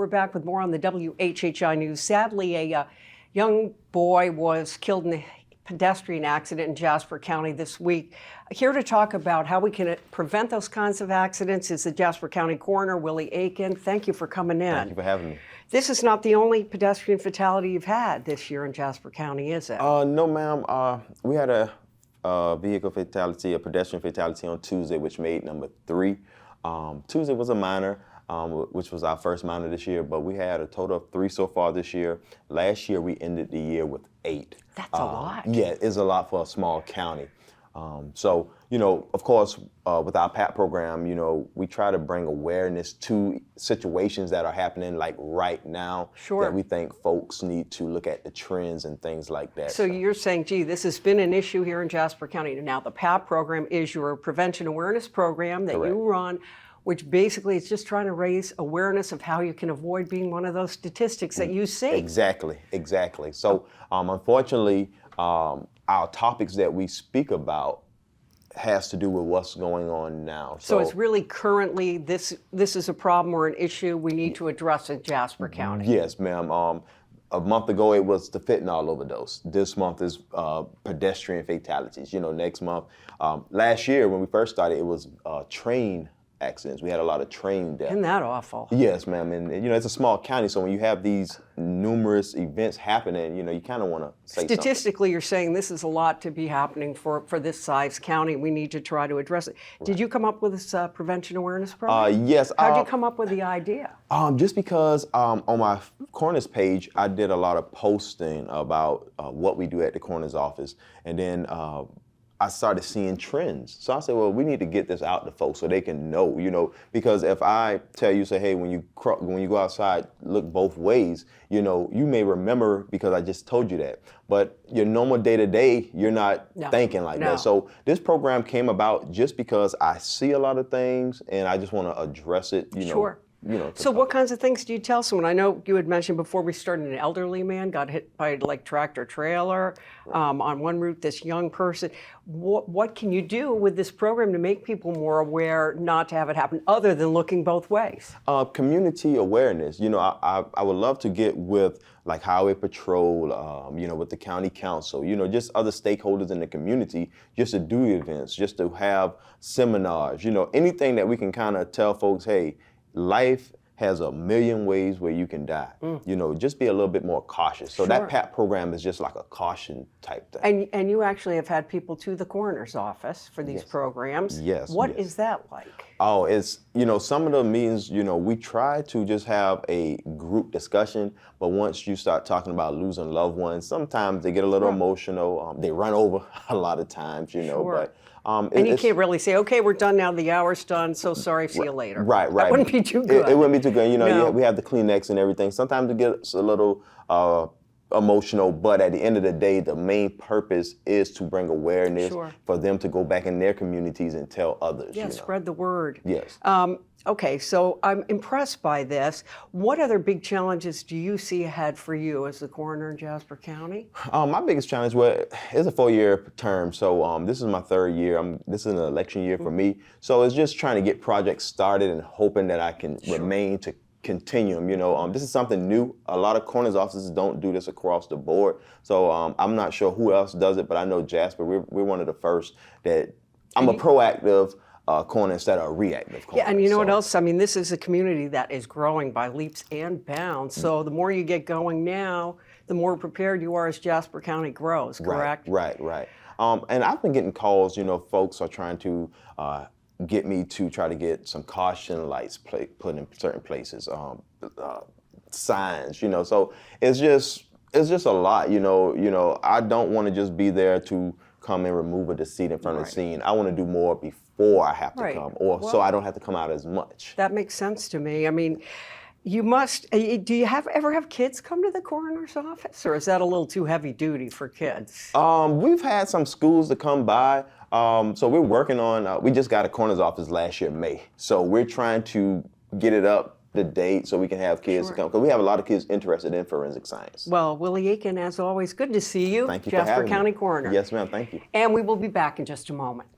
we're back with more on the WHHI News. Sadly, a young boy was killed in a pedestrian accident in Jasper County this week. Here to talk about how we can prevent those kinds of accidents is the Jasper County Coroner, Willie Aiken. Thank you for coming in. Thank you for having me. This is not the only pedestrian fatality you've had this year in Jasper County, is it? No, ma'am. We had a vehicle fatality, a pedestrian fatality on Tuesday, which made number 3. Tuesday was a minor, which was our first minor this year, but we had a total of 3 so far this year. Last year, we ended the year with 8. That's a lot. Yeah, it's a lot for a small county. So, you know, of course, with our PAP program, you know, we try to bring awareness to situations that are happening like right now. Sure. That we think folks need to look at the trends and things like that. So you're saying, gee, this has been an issue here in Jasper County. Now, the PAP program is your prevention awareness program that Correct. you run, which basically is just trying to raise awareness of how you can avoid being one of those statistics that you see. Exactly. So, unfortunately, our topics that we speak about has to do with what's going on now. So it's really currently, this is a problem or an issue we need to address in Jasper County. Yes, ma'am. A month ago, it was the fentanyl overdose. This month is pedestrian fatalities. You know, next month. Last year, when we first started, it was train accidents. We had a lot of train deaths. Isn't that awful? Yes, ma'am. And you know, it's a small county, so when you have these numerous events happening, you know, you kind of want to say Statistically, you're saying this is a lot to be happening for this size county. We need to try to address it. Right. Did you come up with this prevention awareness program? Yes. How did you come up with the idea? Just because on my coroner's page, I did a lot of posting about what we do at the coroner's office, and then I started seeing trends. So I said, well, we need to get this out to folks so they can know, you know, because if I tell you, say, hey, when you go outside, look both ways, you know, you may remember because I just told you that. But your normal day-to-day, you're not thinking like that. So this program came about just because I see a lot of things and I just want to address it, you know. Sure. So what kinds of things do you tell someone? I know you had mentioned before we started, an elderly man got hit by like tractor trailer on one route, this young person. What can you do with this program to make people more aware not to have it happen other than looking both ways? Community awareness. You know, I would love to get with like Highway Patrol, you know, with the county council, you know, just other stakeholders in the community, just to do events, just to have seminars, you know, anything that we can kind of tell folks, hey, life has a million ways where you can die. You know, just be a little bit more cautious. So that PAP program is just like a caution type thing. And you actually have had people to the coroner's office for these programs. Yes. What is that like? Oh, it's, you know, some of the meetings, you know, we try to just have a group discussion, but once you start talking about losing loved ones, sometimes they get a little emotional. They run over a lot of times, you know, but and you can't really say, okay, we're done now, the hour's done, so sorry, see you later. Right. That wouldn't be too good. It wouldn't be too good. You know, we have the Kleenex and everything. Sometimes it gets a little emotional, but at the end of the day, the main purpose is to bring awareness for them to go back in their communities and tell others. Yeah, you know? Spread the word. Yes. Okay, so I'm impressed by this. What other big challenges do you see ahead for you as the coroner in Jasper County? My biggest challenge, well, it's a 4-year term, so this is my 3rd year. This is an election year for me, so it's just trying to get projects started and hoping that I can remain to continue them. You know, this is something new. A lot of coroner's offices don't do this across the board, so I'm not sure who else does it, but I know Jasper, we're one of the first that I'm a proactive coroner instead of a reactive coroner. Yeah, and you know what else? I mean, this is a community that is growing by leaps and bounds. So the more you get going now, the more prepared you are as Jasper County grows, correct? Right. And I've been getting calls, you know, folks are trying to get me to try to get some caution lights put in certain places, signs, you know. So it's just a lot, you know. I don't want to just be there to come and remove a decedent in front of the scene. I want to do more before I have to come, so I don't have to come out as much. That makes sense to me. I mean, you must, do you ever have kids come to the coroner's office, or is that a little too heavy duty for kids? We've had some schools to come by, so we're working on, we just got a coroner's office last year, May, so we're trying to get it up the date so we can have kids to come, because we have a lot of kids interested in forensic science. Well, Willie Aiken, as always, good to see you. Thank you Jasper for having County me. Coroner. Yes, ma'am, thank you. And we will be back in just a moment.